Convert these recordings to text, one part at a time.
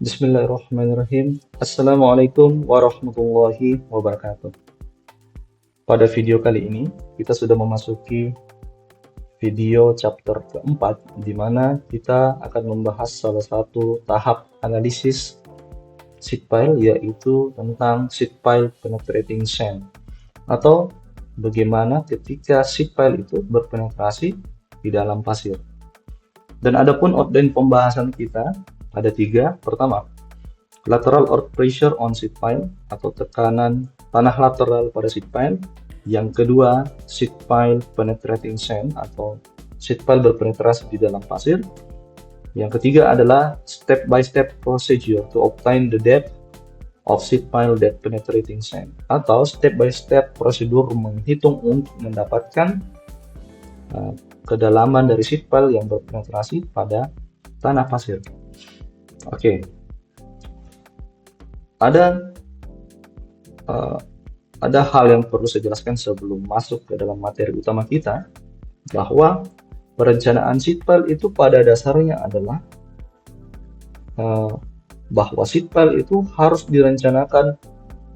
Bismillahirrahmanirrahim. Assalamualaikum warahmatullahi wabarakatuh. Pada video kali ini, kita sudah memasuki video chapter keempat, di mana kita akan membahas salah satu tahap analisis seed pile, yaitu tentang seed pile penetrating sand, atau bagaimana ketika seed pile itu berpenetrasi di dalam pasir. Dan adapun outline pembahasan kita ada tiga. Pertama, lateral earth pressure on seed pile atau tekanan tanah lateral pada seed pile. Yang kedua, seed pile penetrating sand atau seed pile berpenetrasi di dalam pasir. Yang ketiga adalah step by step procedure to obtain the depth of seed pile that penetrating sand atau step by step prosedur menghitung untuk mendapatkan kedalaman dari seed pile yang berpenetrasi pada tanah pasir. Oke. Ada hal yang perlu saya jelaskan sebelum masuk ke dalam materi utama kita, bahwa perencanaan seed pile itu pada dasarnya adalah bahwa seed pile itu harus direncanakan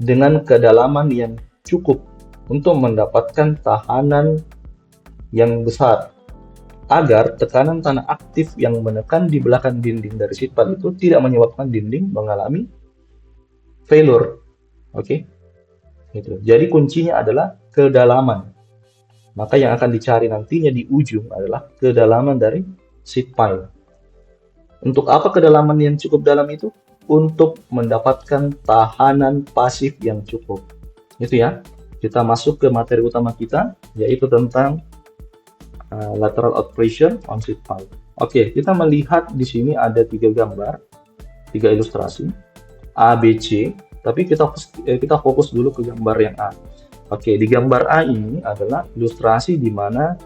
dengan kedalaman yang cukup untuk mendapatkan tahanan yang besar, agar tekanan tanah aktif yang menekan di belakang dinding dari seed pile itu tidak menyebabkan dinding mengalami failure. Oke. Gitu. Jadi kuncinya adalah kedalaman. Maka yang akan dicari nantinya di ujung adalah kedalaman dari seed pile. Untuk apa kedalaman yang cukup dalam itu? Untuk mendapatkan tahanan pasif yang cukup. Itu ya. Kita masuk ke materi utama kita, yaitu tentang lateral earth pressure on seed pile. Oke, kita melihat di sini ada tiga gambar, tiga ilustrasi A, B, C. Tapi kita fokus dulu ke gambar yang A. Oke, di gambar A ini adalah ilustrasi di mana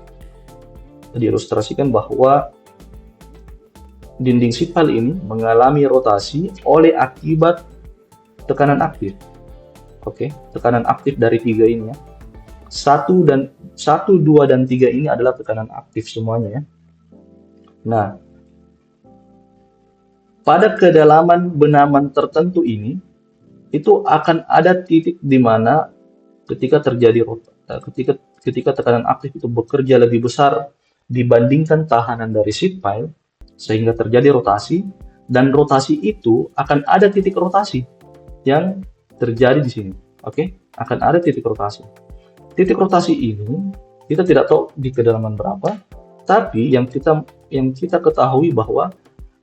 diilustrasikan bahwa dinding seed pile ini mengalami rotasi oleh akibat tekanan aktif. Oke, tekanan aktif dari tiga ini ya. 1, 2, dan 3 ini adalah tekanan aktif semuanya ya. Nah, pada kedalaman benaman tertentu ini, itu akan ada titik di mana ketika terjadi ketika tekanan aktif itu bekerja lebih besar dibandingkan tahanan dari seed pile, sehingga terjadi rotasi, dan rotasi itu akan ada titik rotasi yang terjadi di sini. Oke, akan ada titik rotasi. Titik rotasi ini kita tidak tahu di kedalaman berapa, tapi yang kita ketahui bahwa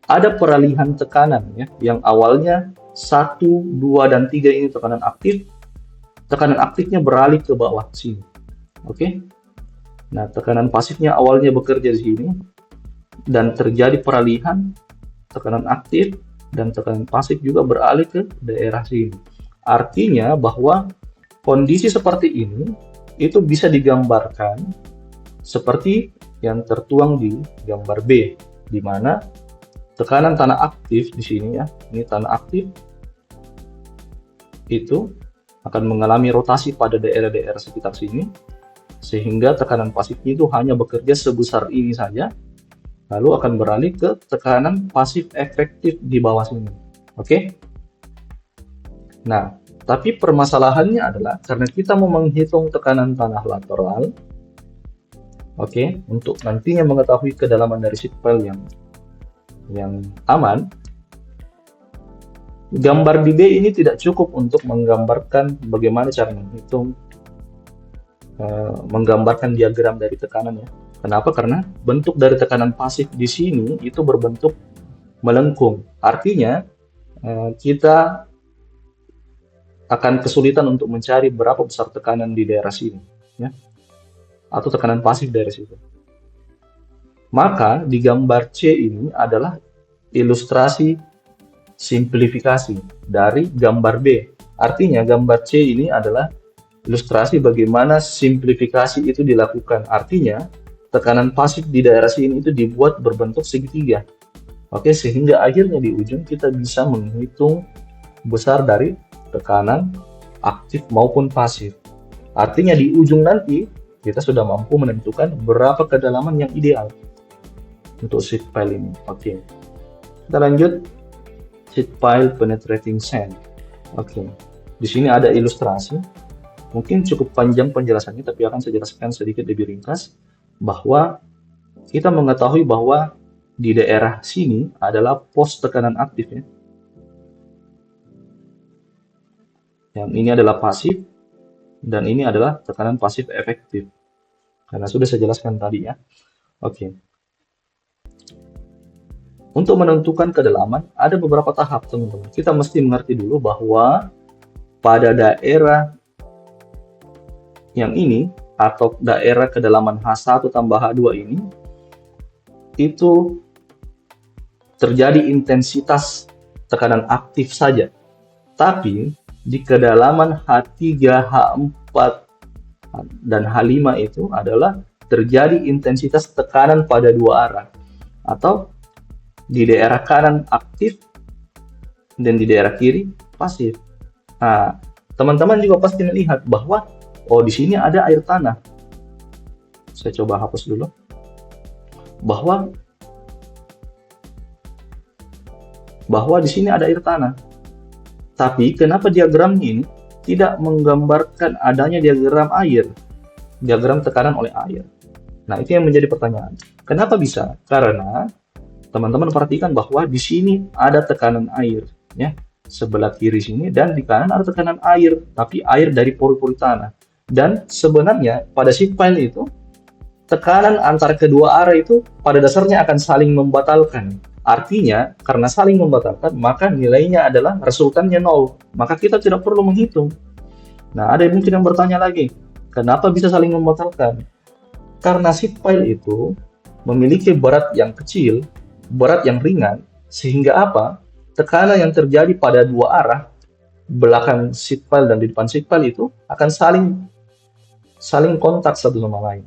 ada peralihan tekanan ya, yang awalnya 1, 2, dan 3 ini tekanan aktifnya beralih ke bawah sini. Oke. Nah, tekanan pasifnya awalnya bekerja di sini dan terjadi peralihan tekanan aktif dan tekanan pasif juga beralih ke daerah sini. Artinya bahwa kondisi seperti ini itu bisa digambarkan seperti yang tertuang di gambar B, di mana tekanan tanah aktif di sini ya, ini tanah aktif itu akan mengalami rotasi pada daerah-daerah sekitar sini, sehingga tekanan pasifnya itu hanya bekerja sebesar ini saja, lalu akan beralih ke tekanan pasif efektif di bawah sini. Oke? Nah, tapi permasalahannya adalah karena kita mau menghitung tekanan tanah lateral, oke, untuk nantinya mengetahui kedalaman dari seed pile yang aman, gambar di B ini tidak cukup untuk menggambarkan bagaimana cara menggambarkan diagram dari tekanan ya. Kenapa? Karena bentuk dari tekanan pasif di sini itu berbentuk melengkung. Artinya kita akan kesulitan untuk mencari berapa besar tekanan di daerah sini ya, atau tekanan pasif dari situ. Maka di gambar C ini adalah ilustrasi simplifikasi dari gambar B. Artinya gambar C ini adalah ilustrasi bagaimana simplifikasi itu dilakukan. Artinya tekanan pasif di daerah sini itu dibuat berbentuk segitiga. Oke, sehingga akhirnya di ujung kita bisa menghitung besar dari tekanan aktif maupun pasif. Artinya di ujung nanti kita sudah mampu menentukan berapa kedalaman yang ideal untuk sheet pile ini. Oke, kita lanjut sheet pile penetrating sand. Oke, di sini ada ilustrasi. Mungkin cukup panjang penjelasannya, tapi akan saya jelaskan sedikit lebih ringkas bahwa kita mengetahui bahwa di daerah sini adalah pos tekanan aktif ya. Yang ini adalah pasif dan ini adalah tekanan pasif efektif. Karena sudah saya jelaskan tadi ya. Oke. Untuk menentukan kedalaman ada beberapa tahap teman-teman. Kita mesti mengerti dulu bahwa pada daerah yang ini atau daerah kedalaman H1 tambah H2 ini itu terjadi intensitas tekanan aktif saja. Tapi di kedalaman H3, H4 dan H5 itu adalah terjadi intensitas tekanan pada dua arah. Atau di daerah kanan aktif dan di daerah kiri pasif. Nah, teman-teman juga pasti melihat bahwa oh di sini ada air tanah. Saya coba hapus dulu. Bahwa di sini ada air tanah. Tapi kenapa diagram ini tidak menggambarkan adanya diagram air, diagram tekanan oleh air? Nah, itu yang menjadi pertanyaan. Kenapa bisa? Karena teman-teman perhatikan bahwa di sini ada tekanan air, ya, sebelah kiri sini, dan di kanan ada tekanan air, tapi air dari pori-pori tanah. Dan sebenarnya pada sheet pile itu tekanan antara kedua arah itu pada dasarnya akan saling membatalkan. Artinya, karena saling membatalkan, maka nilainya adalah resultannya 0. Maka kita tidak perlu menghitung. Nah, ada mungkin yang bertanya lagi, kenapa bisa saling membatalkan? Karena sheet pile itu memiliki berat yang kecil, berat yang ringan, sehingga apa? Tekanan yang terjadi pada dua arah, belakang sheet pile dan di depan sheet pile itu akan saling kontak satu sama lain.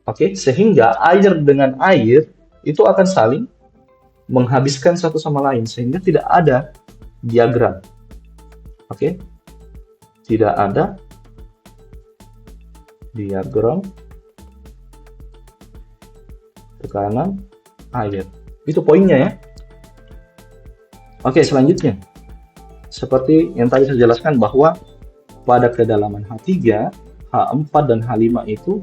Oke, sehingga air dengan air itu akan saling menghabiskan satu sama lain sehingga tidak ada diagram. Oke. Tidak ada diagram tekanan air. Itu poinnya ya. Oke, selanjutnya. Seperti yang tadi saya jelaskan bahwa pada kedalaman H3, H4 dan H5 itu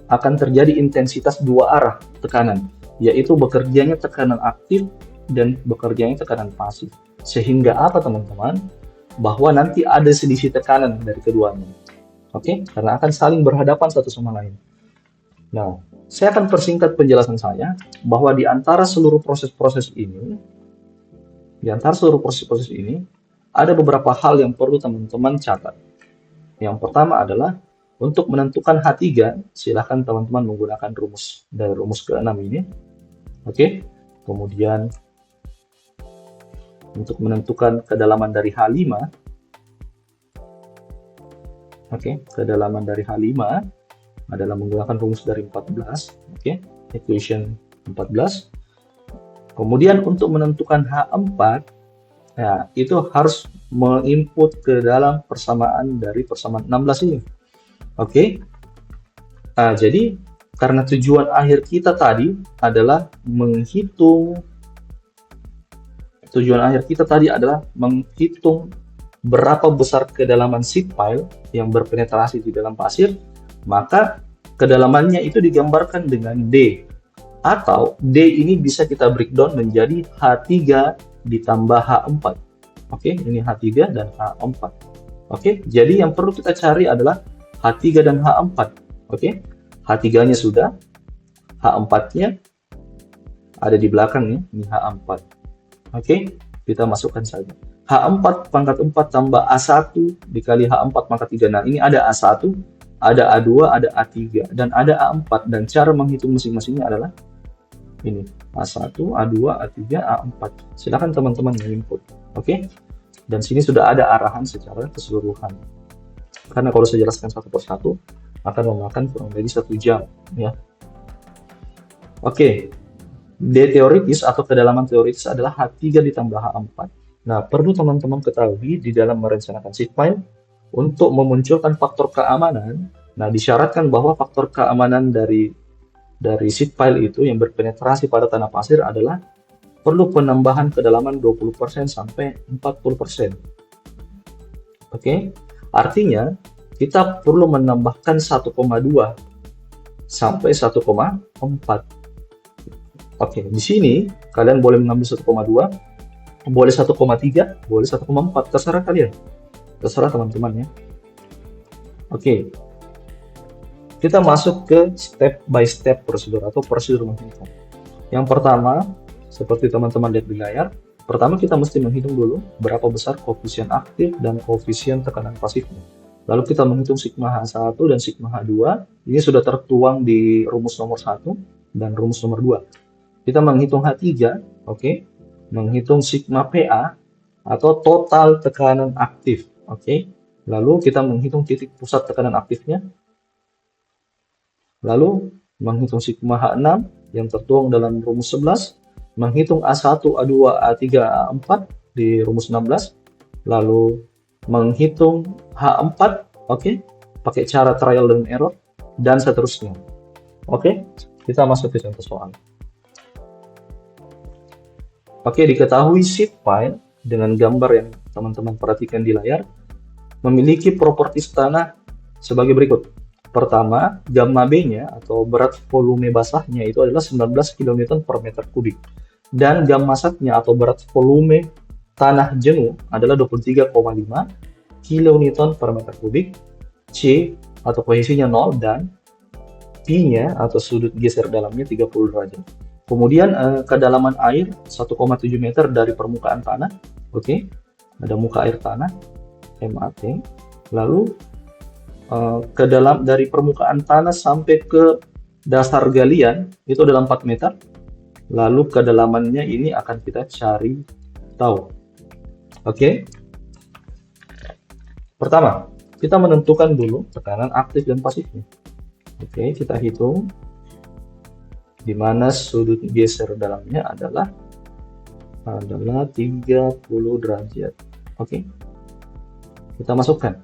akan terjadi intensitas dua arah tekanan, yaitu bekerjanya tekanan aktif dan bekerjanya tekanan pasif. Sehingga apa teman-teman? Bahwa nanti ada selisih tekanan dari keduanya. Oke? Karena akan saling berhadapan satu sama lain. Nah, saya akan persingkat penjelasan saya bahwa di antara seluruh proses-proses ini, ada beberapa hal yang perlu teman-teman catat. Yang pertama adalah untuk menentukan H3, silahkan teman-teman menggunakan rumus dari rumus ke-6 ini. Oke. Kemudian untuk menentukan kedalaman dari H5, kedalaman dari H5 adalah menggunakan rumus dari 14, equation 14. Kemudian untuk menentukan H4, ya, itu harus menginput ke dalam persamaan dari persamaan 16 ini. Nah, jadi karena tujuan akhir kita tadi adalah menghitung berapa besar kedalaman sheet pile yang berpenetrasi di dalam pasir, maka kedalamannya itu digambarkan dengan D, atau D ini bisa kita breakdown menjadi H3 ditambah H4. Ini H3 dan H4. Jadi yang perlu kita cari adalah H3 dan H4. H3-nya sudah, H4-nya ada di belakang ya, ini H4. Kita masukkan saja. H4 pangkat 4 tambah A1 dikali H4 pangkat 3. Nah, ini ada A1, ada A2, ada A3, dan ada A4. Dan cara menghitung masing-masingnya adalah ini, A1, A2, A3, A4. Silakan teman-teman menginput. Dan sini sudah ada arahan secara keseluruhan. Karena kalau saya jelaskan satu persatu akan memakan kurang lebih 1 jam, ya. Oke, D teoritis atau kedalaman teoritis adalah H3 ditambah H4. Nah, perlu teman-teman ketahui di dalam merencanakan seed pile untuk memunculkan faktor keamanan. Nah, disyaratkan bahwa faktor keamanan dari seed pile itu yang berpenetrasi pada tanah pasir adalah perlu penambahan kedalaman 20% sampai 40%. Oke, artinya kita perlu menambahkan 1,2 sampai 1,4. Oke, di sini kalian boleh mengambil 1,2, boleh 1,3, boleh 1,4, terserah kalian. Terserah teman-teman ya. Oke. Kita masuk ke step by step prosedur atau prosedur menghitung. Yang pertama, seperti teman-teman lihat di layar, pertama kita mesti menghitung dulu berapa besar koefisien aktif dan koefisien tekanan pasifnya. Lalu kita menghitung sigma H1 dan sigma H2. Ini sudah tertuang di rumus nomor 1 dan rumus nomor 2. Kita menghitung H3, oke. Menghitung sigma PA atau total tekanan aktif, oke. Lalu kita menghitung titik pusat tekanan aktifnya. Lalu menghitung sigma H6 yang tertuang dalam rumus 11, menghitung A1, A2, A3, A4 di rumus 16, lalu menghitung H4, oke, pakai cara trial dan error, dan seterusnya. Oke, kita masuk ke contoh soal. Oke, diketahui seed pile dengan gambar yang teman-teman perhatikan di layar memiliki propertis tanah sebagai berikut. Pertama, gamma B-nya atau berat volume basahnya itu adalah 19 kN per meter kubik. Dan gamma sat-nya atau berat volume tanah jenuh adalah 23,5 kN per meter kubik. C atau posisinya 0 dan P-nya atau sudut geser dalamnya 30 derajat. Kemudian kedalaman air 1,7 meter dari permukaan tanah. Oke, ada muka air tanah MAT. Lalu dari permukaan tanah sampai ke dasar galian itu adalah 4 meter. Lalu kedalamannya ini akan kita cari tahu. Oke. Pertama, kita menentukan dulu tekanan aktif dan pasifnya. Oke, kita hitung di mana sudut geser dalamnya adalah 30 derajat. Oke. Kita masukkan.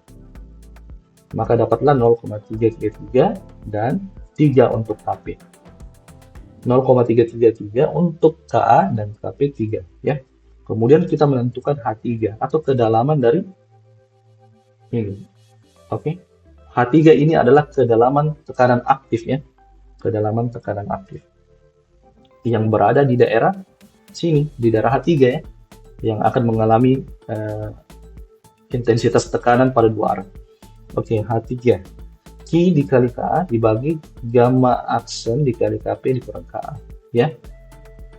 Maka dapatlah 0,333 dan 3 untuk KP. 0,333 untuk KA dan KP 3 ya. Kemudian kita menentukan H3 atau kedalaman dari ini. Oke. H3 ini adalah kedalaman tekanan aktif ya. Kedalaman tekanan aktif yang berada di daerah sini, di daerah H3 ya, yang akan mengalami intensitas tekanan pada dua arah. Oke, H3 Q dikali KA dibagi gamma aksen dikali KP dikurang KA ya.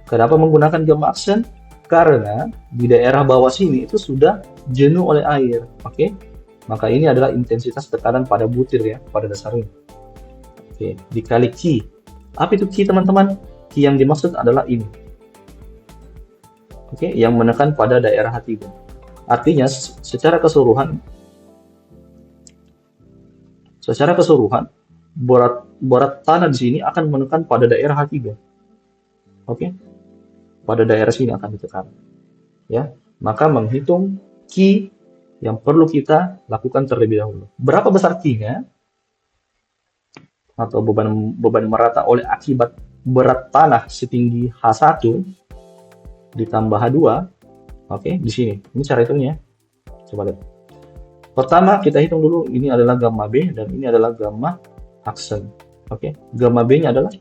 Kenapa menggunakan gamma aksen? Karena di daerah bawah sini itu sudah jenuh oleh air. Oke, maka ini adalah intensitas tekanan pada butir ya, pada dasarnya. Oke, dikali Q. Apa itu Q teman-teman? Q yang dimaksud adalah ini. Oke, yang menekan pada daerah H3. Artinya secara keseluruhan berat tanah di sini akan menekan pada daerah H3. Oke. Pada daerah sini akan ditekan. Ya. Maka menghitung Q yang perlu kita lakukan terlebih dahulu. Berapa besar Q-nya? Atau beban merata oleh akibat berat tanah setinggi H1 ditambah H2. Oke, di sini. Ini cara hitungnya. Coba lihat. Pertama, kita hitung dulu ini adalah gamma B dan ini adalah gamma aksen. Oke, gamma B-nya adalah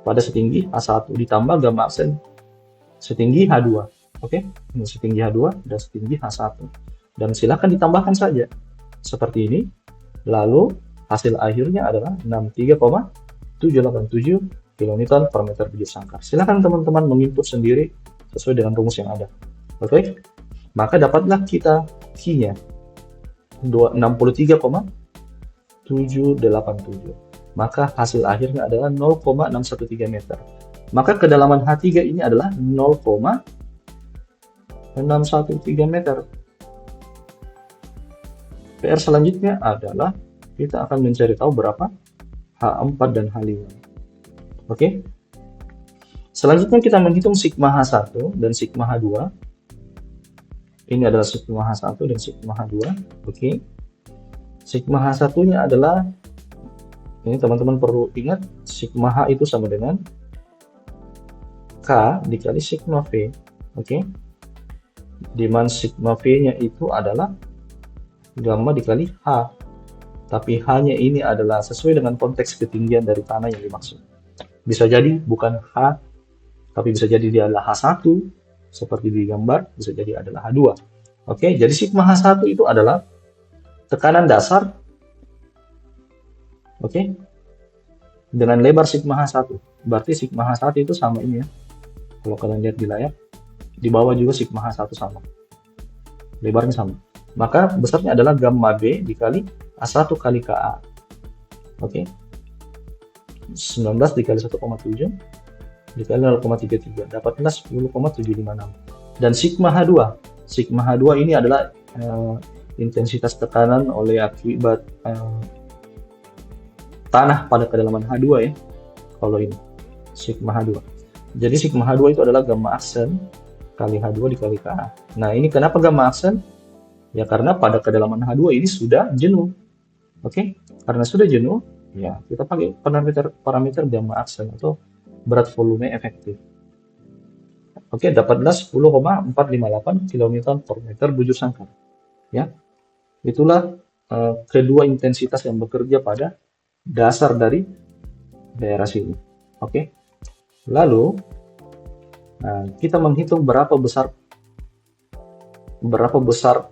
pada setinggi H1 ditambah gamma aksen setinggi H2. Oke, ini setinggi H2 dan setinggi H1. Dan silakan ditambahkan saja seperti ini. Lalu hasil akhirnya adalah 63,787 kN per meter biji sangkar. Silakan teman-teman menginput sendiri sesuai dengan rumus yang ada. Oke, maka dapatlah kita Q-nya 63,787. Maka hasil akhirnya adalah 0,613 meter. Maka kedalaman H3 ini adalah 0,613 613 meter. PR selanjutnya adalah kita akan mencari tahu berapa H4 dan H5. Oke. Selanjutnya kita menghitung sigma H1 dan sigma H2. Ini adalah sigma H1 dan sigma H2. Oke. Sigma H1-nya adalah, ini teman-teman perlu ingat, sigma H itu sama dengan K dikali sigma V. Oke. Di mana sigma V-nya itu adalah gamma dikali H. Tapi H-nya ini adalah sesuai dengan konteks ketinggian dari tanah yang dimaksud. Bisa jadi bukan H, tapi bisa jadi dia adalah H1, seperti di gambar, bisa jadi adalah H2. Oke, jadi sigma H1 itu adalah tekanan dasar, oke, dengan lebar sigma H1. Berarti sigma H1 itu sama ini ya. Kalau kalian lihat di layar, di bawah juga sigma H1 sama. Lebarnya sama. Maka besarnya adalah gamma B dikali A1 kali KA. Oke. 19 dikali 1,7 dikali 0,33 dapatlah 10,756. Dan sigma H2. Sigma H2 ini adalah intensitas tekanan oleh akibat tanah pada kedalaman H2 ya. Kalau ini sigma H2. Jadi sigma H2 itu adalah gamma aksen kali H2 dikali KA. Nah, ini kenapa gamma aksen? Ya karena pada kedalaman H2 ini sudah jenuh. Oke, karena sudah jenuh, ya kita pakai parameter gamma aksen atau berat volume efektif. Oke, dapatlah 10,458 km per meter bujur sangkar. Ya, itulah kedua intensitas yang bekerja pada dasar dari daerah sini. Oke, lalu kita menghitung berapa besar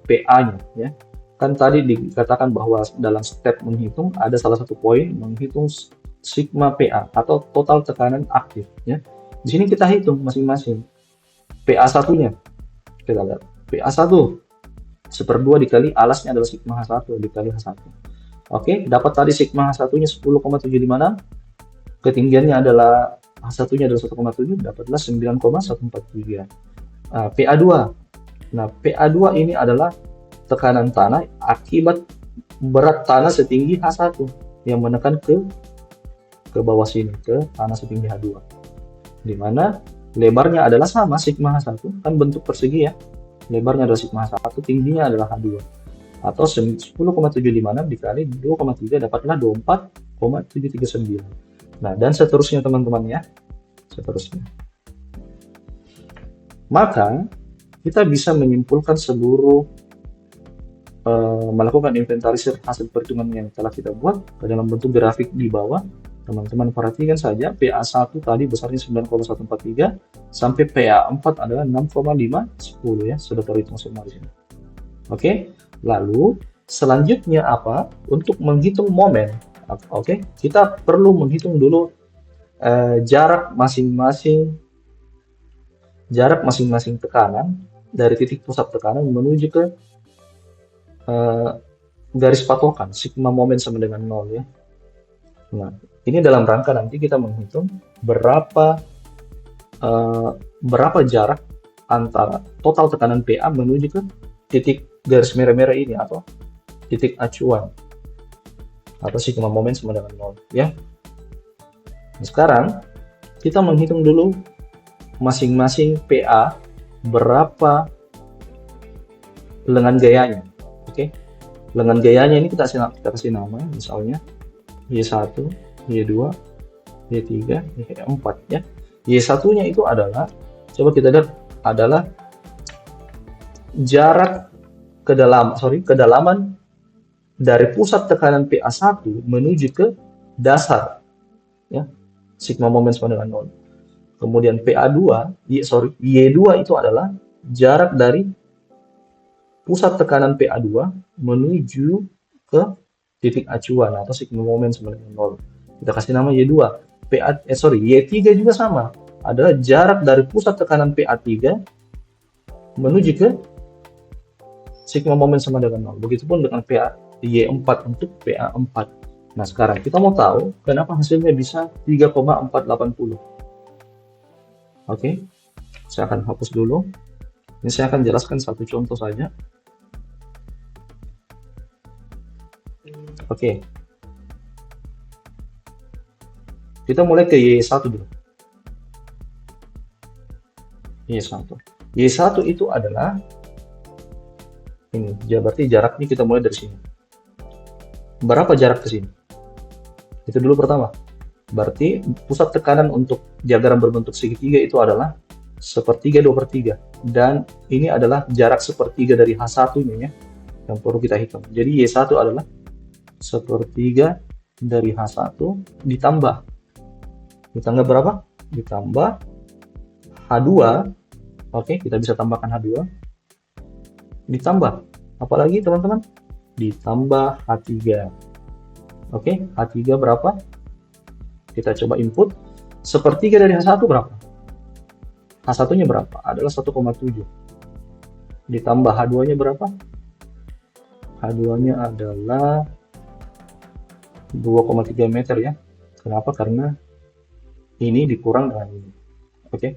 PA-nya ya. Kan tadi dikatakan bahwa dalam step menghitung ada salah satu poin menghitung sigma PA atau total tekanan aktif ya. Di sini kita hitung masing-masing. PA1-nya kita lihat. PA1 1/2 dikali alasnya adalah sigma H1 dikali H1. Oke, dapat tadi sigma H1-nya 10,756. Ketinggiannya adalah H1-nya adalah 1,7, dapatlah 9,143. PA2. Nah, PA2 ini adalah tekanan tanah akibat berat tanah setinggi H1 yang menekan ke bawah sini, ke tanah setinggi H2. Di mana lebarnya adalah sama, sigma H1, kan bentuk persegi ya. Lebarnya adalah sigma H1, tingginya adalah H2. Atau 10,756 dikali 2,3 dapatlah 24,739. Nah, dan seterusnya teman-teman ya. Seterusnya. Maka, kita bisa menyimpulkan seluruh melakukan inventarisir hasil perhitungan yang telah kita buat dalam bentuk grafik di bawah. Teman-teman perhatikan saja PA1 tadi besarnya 9,143 sampai PA4 adalah 6,510 ya, sudah terhitung semua di sini. Oke, lalu selanjutnya apa? Untuk menghitung momen. Oke, kita perlu menghitung dulu jarak masing-masing tekanan dari titik pusat tekanan menuju ke garis patokan sigma momen sama dengan 0 ya. Nah, ini dalam rangka nanti kita menghitung berapa jarak antara total tekanan PA menuju ke titik garis merah-merah ini atau titik acuan atau sigma momen sama dengan 0 ya. Nah, sekarang kita menghitung dulu masing-masing PA berapa lengan gayanya. Oke. Lengan gayanya ini kita kasih nama misalnya Y1, Y2, Y3, Y4 ya. Y1-nya itu adalah, coba kita lihat, adalah jarak kedalaman dari pusat tekanan PA1 menuju ke dasar ya. Sigma momen sama dengan 0. Kemudian PA2, Y2 itu adalah jarak dari pusat tekanan PA2 menuju ke titik acuan atau sigma momen sama dengan 0. Kita kasih nama Y2. Y3 juga sama. Adalah jarak dari pusat tekanan PA3 menuju ke sigma momen sama dengan 0. Begitupun dengan Y4 untuk PA4. Nah, sekarang kita mau tahu kenapa hasilnya bisa 3,480. Oke. Saya akan hapus dulu. Ini saya akan jelaskan satu contoh saja. Oke, kita mulai ke Y1 dulu. Y1. Y1 itu adalah ini, ya berarti jaraknya kita mulai dari sini. Berapa jarak ke sini? Itu dulu pertama. Berarti pusat tekanan untuk diagram berbentuk segitiga itu adalah sepertiga 2/3. Dan ini adalah jarak sepertiga dari H1 ini ya, yang perlu kita hitung. Jadi Y1 adalah sepertiga dari H1 ditambah. Ditambah berapa? Ditambah H2. Oke, kita bisa tambahkan H2. Ditambah. Apalagi teman-teman? Ditambah H3. Oke, H3 berapa? Kita coba input. Sepertiga dari H1 berapa? H1-nya berapa? Adalah 1,7. Ditambah H2-nya berapa? H2-nya adalah 2,3 meter ya. Kenapa? Karena ini dikurang dengan ini. Oke.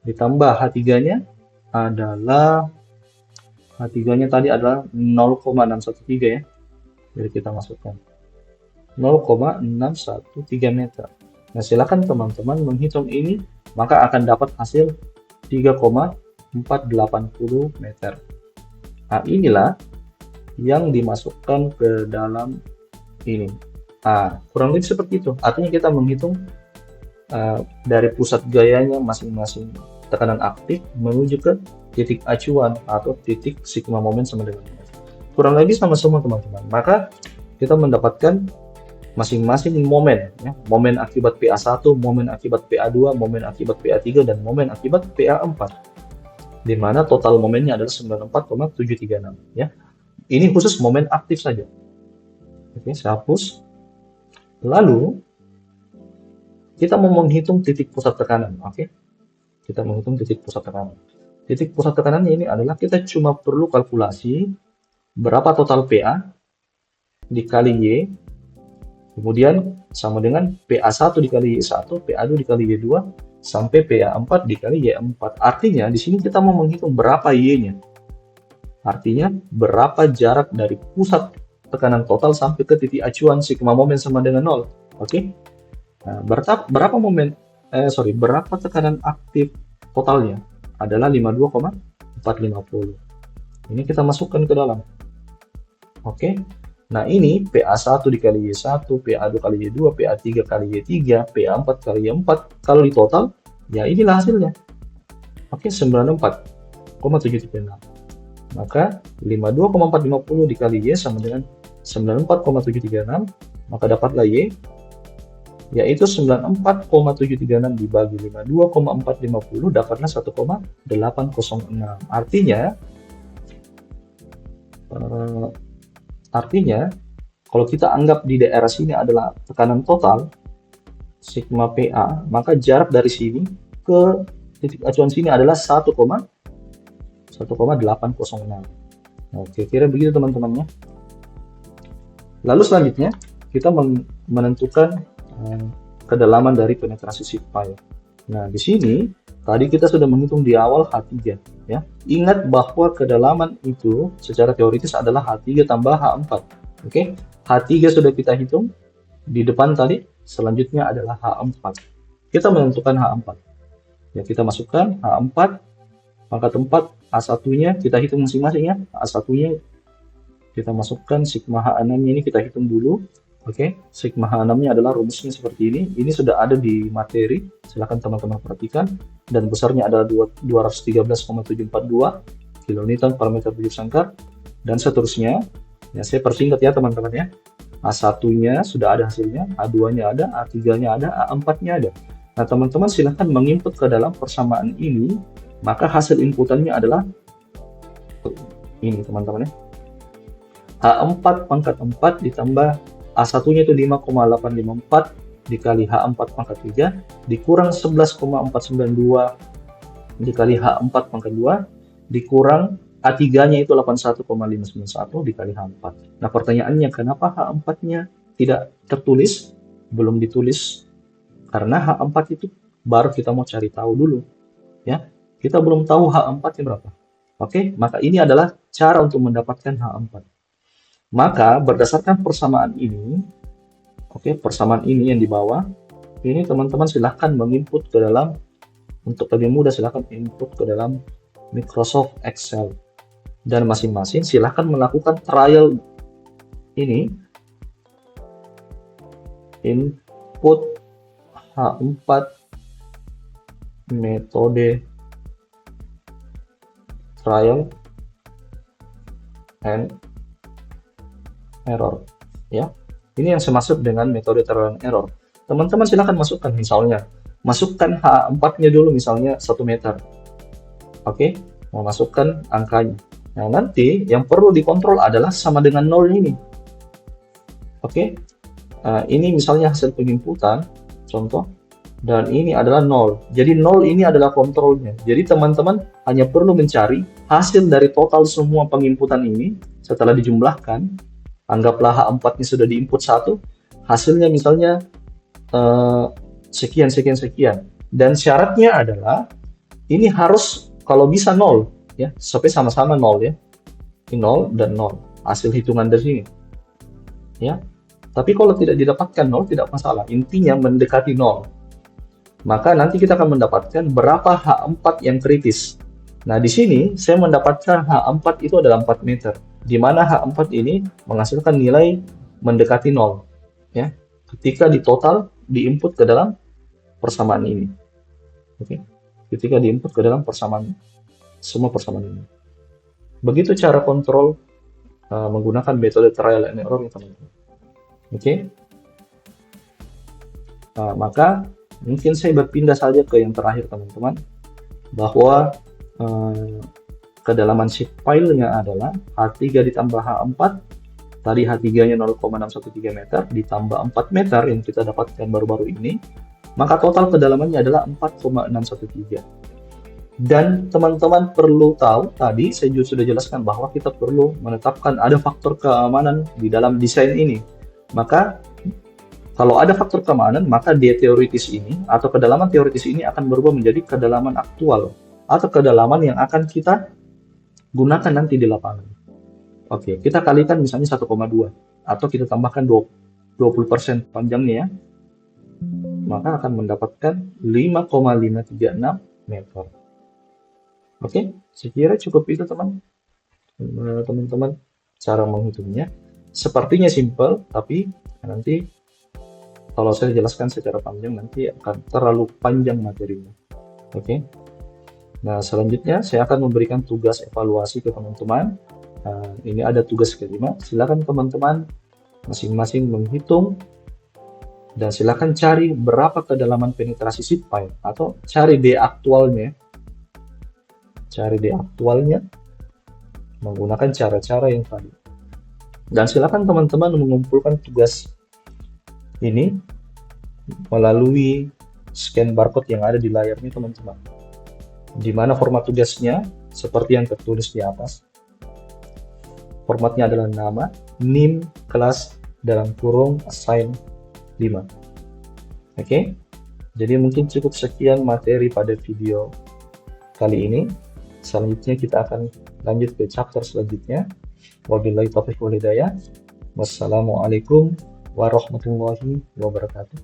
Ditambah H3-nya adalah H3-nya tadi adalah 0,613 ya. Jadi kita masukkan 0,613 meter. Nah, silakan teman-teman menghitung ini, maka akan dapat hasil 3,480 meter. Nah, inilah yang dimasukkan ke dalam ini. Nah, kurang lebih seperti itu. Artinya kita menghitung dari pusat gayanya masing-masing tekanan aktif menuju ke titik acuan atau titik sigma momen sama dengan kurang lebih sama semua teman-teman. Maka kita mendapatkan masing-masing momen ya, momen akibat PA1, momen akibat PA2, momen akibat PA3 dan momen akibat PA4. Di mana total momennya adalah 94,736 ya. Ini khusus momen aktif saja. Oke, saya hapus. Lalu kita mau menghitung titik pusat tekanan. Oke. Kita menghitung titik pusat tekanan. Titik pusat tekanannya ini adalah kita cuma perlu kalkulasi berapa total PA dikali Y, kemudian sama dengan PA1 dikali Y1, PA2 dikali Y2, sampai PA4 dikali Y4. Artinya di sini kita mau menghitung berapa Y-nya. Artinya berapa jarak dari pusat tekanan total sampai ke titik acuan sigma momen sama dengan 0. Oke. Nah, berapa tekanan aktif totalnya? Adalah 52,450. Ini kita masukkan ke dalam. Oke. Nah, ini PA1 dikali Y1, PA2 kali Y2, PA3 kali Y3, PA4 kali Y4. Kalau di total, ya inilah hasilnya. Oke, 94,736. Maka 52,450 dikali Y sama dengan 94,736. Maka dapatlah Y yaitu 94,736 dibagi 52,450 dapatlah 1,806. Artinya kalau kita anggap di daerah sini adalah tekanan total sigma PA, maka jarak dari sini ke titik acuan sini adalah 1,806. Oke, kira begitu teman-temannya. Lalu selanjutnya kita menentukan kedalaman dari penetrasi sheet pile. Nah, di sini tadi kita sudah menghitung di awal H3 ya. Ingat bahwa kedalaman itu secara teoritis adalah H3 tambah H4. Oke. H3 sudah kita hitung di depan tadi, selanjutnya adalah H4. Kita menentukan H4. Ya, kita masukkan H4 pangkat 4, A1-nya kita hitung masing-masing ya. A1-nya kita masukkan, sigma H6-nya ini kita hitung dulu. Oke, sigma H6-nya adalah rumusnya seperti ini. Ini sudah ada di materi, silahkan teman-teman perhatikan. Dan besarnya adalah 213,742 kilonewton per meter bujur sangkar. Dan seterusnya, ya saya persingkat ya teman-teman ya. A1-nya sudah ada hasilnya, A2-nya ada, A3-nya ada, A4-nya ada. Nah teman-teman silahkan menginput ke dalam persamaan ini, maka hasil inputannya adalah ini teman-teman ya. H4 pangkat 4 ditambah A1-nya itu 5,854 dikali H4 pangkat 3 dikurang 11,492 dikali H4 pangkat 2 dikurang A3-nya itu 81,591 dikali H4. Nah, pertanyaannya kenapa H4-nya tidak tertulis? Belum ditulis. Karena H4 itu baru kita mau cari tahu dulu. Ya. Kita belum tahu H4-nya berapa. Oke, maka ini adalah cara untuk mendapatkan H4. Maka berdasarkan persamaan ini, oke, persamaan ini yang di bawah, ini teman-teman silahkan menginput ke dalam, untuk lebih mudah silahkan input ke dalam Microsoft Excel. Dan masing-masing silahkan melakukan trial ini, input H4 metode trial and error, ya. Ini yang saya maksud dengan metode trial and error. Teman-teman silahkan masukkan, misalnya masukkan H4-nya dulu, misalnya 1 meter. Oke, mau masukkan angkanya. Nah, nanti yang perlu dikontrol adalah sama dengan 0 ini. Oke, ini misalnya hasil penginputan, contoh, dan ini adalah 0. Jadi 0 ini adalah kontrolnya. Jadi teman-teman hanya perlu mencari hasil dari total semua penginputan ini setelah dijumlahkan. Anggaplah H4-nya sudah diinput 1, hasilnya misalnya sekian, sekian, sekian. Dan syaratnya adalah ini harus kalau bisa 0, ya, sampai sama-sama 0, ya. Ini 0 dan 0 hasil hitungan dari sini, ya. Tapi kalau tidak didapatkan 0 tidak masalah, intinya mendekati 0. Maka nanti kita akan mendapatkan berapa H4 yang kritis. Nah, di sini saya mendapatkan H4 itu adalah 4 meter, di mana H4 ini menghasilkan nilai mendekati 0, ya, ketika di total diinput ke dalam persamaan ini. Oke, ketika diinput ke dalam persamaan, semua persamaan ini. Begitu cara kontrol menggunakan metode trial and error, teman-teman. Oke, maka mungkin saya berpindah saja ke yang terakhir, teman-teman, bahwa kedalaman sheet file-nya adalah H3 ditambah H4. Tadi H3-nya 0,613 meter ditambah 4 meter yang kita dapatkan baru-baru ini, maka total kedalamannya adalah 4,613. Dan teman-teman perlu tahu, tadi saya juga sudah jelaskan bahwa kita perlu menetapkan ada faktor keamanan di dalam desain ini. Maka kalau ada faktor keamanan, maka dia teoritis ini atau kedalaman teoritis ini akan berubah menjadi kedalaman aktual atau kedalaman yang akan kita gunakan nanti di lapangan. Oke, kita kalikan misalnya 1,2 atau kita tambahkan 20% panjangnya, ya. Maka akan mendapatkan 5,536 meter. Oke, saya kira cukup itu, teman-teman, cara menghitungnya. Sepertinya simple, tapi nanti kalau saya jelaskan secara panjang nanti akan terlalu panjang materinya. Oke. Nah, selanjutnya saya akan memberikan tugas evaluasi ke teman-teman. Ini ada tugas kelima. Silakan teman-teman masing-masing menghitung dan silakan cari berapa kedalaman penetrasi sheet file atau cari D aktualnya. Cari D aktualnya menggunakan cara-cara yang tadi. Dan silakan teman-teman mengumpulkan tugas ini melalui scan barcode yang ada di layarnya, teman-teman. Di mana format tugasnya seperti yang tertulis di atas. Formatnya adalah nama, NIM, kelas, dalam kurung, assign 5. Oke, jadi mungkin cukup sekian materi pada video kali ini. Selanjutnya kita akan lanjut ke chapter selanjutnya. Wabillahi taufiq wal hidayah. Wassalamualaikum warahmatullahi wabarakatuh.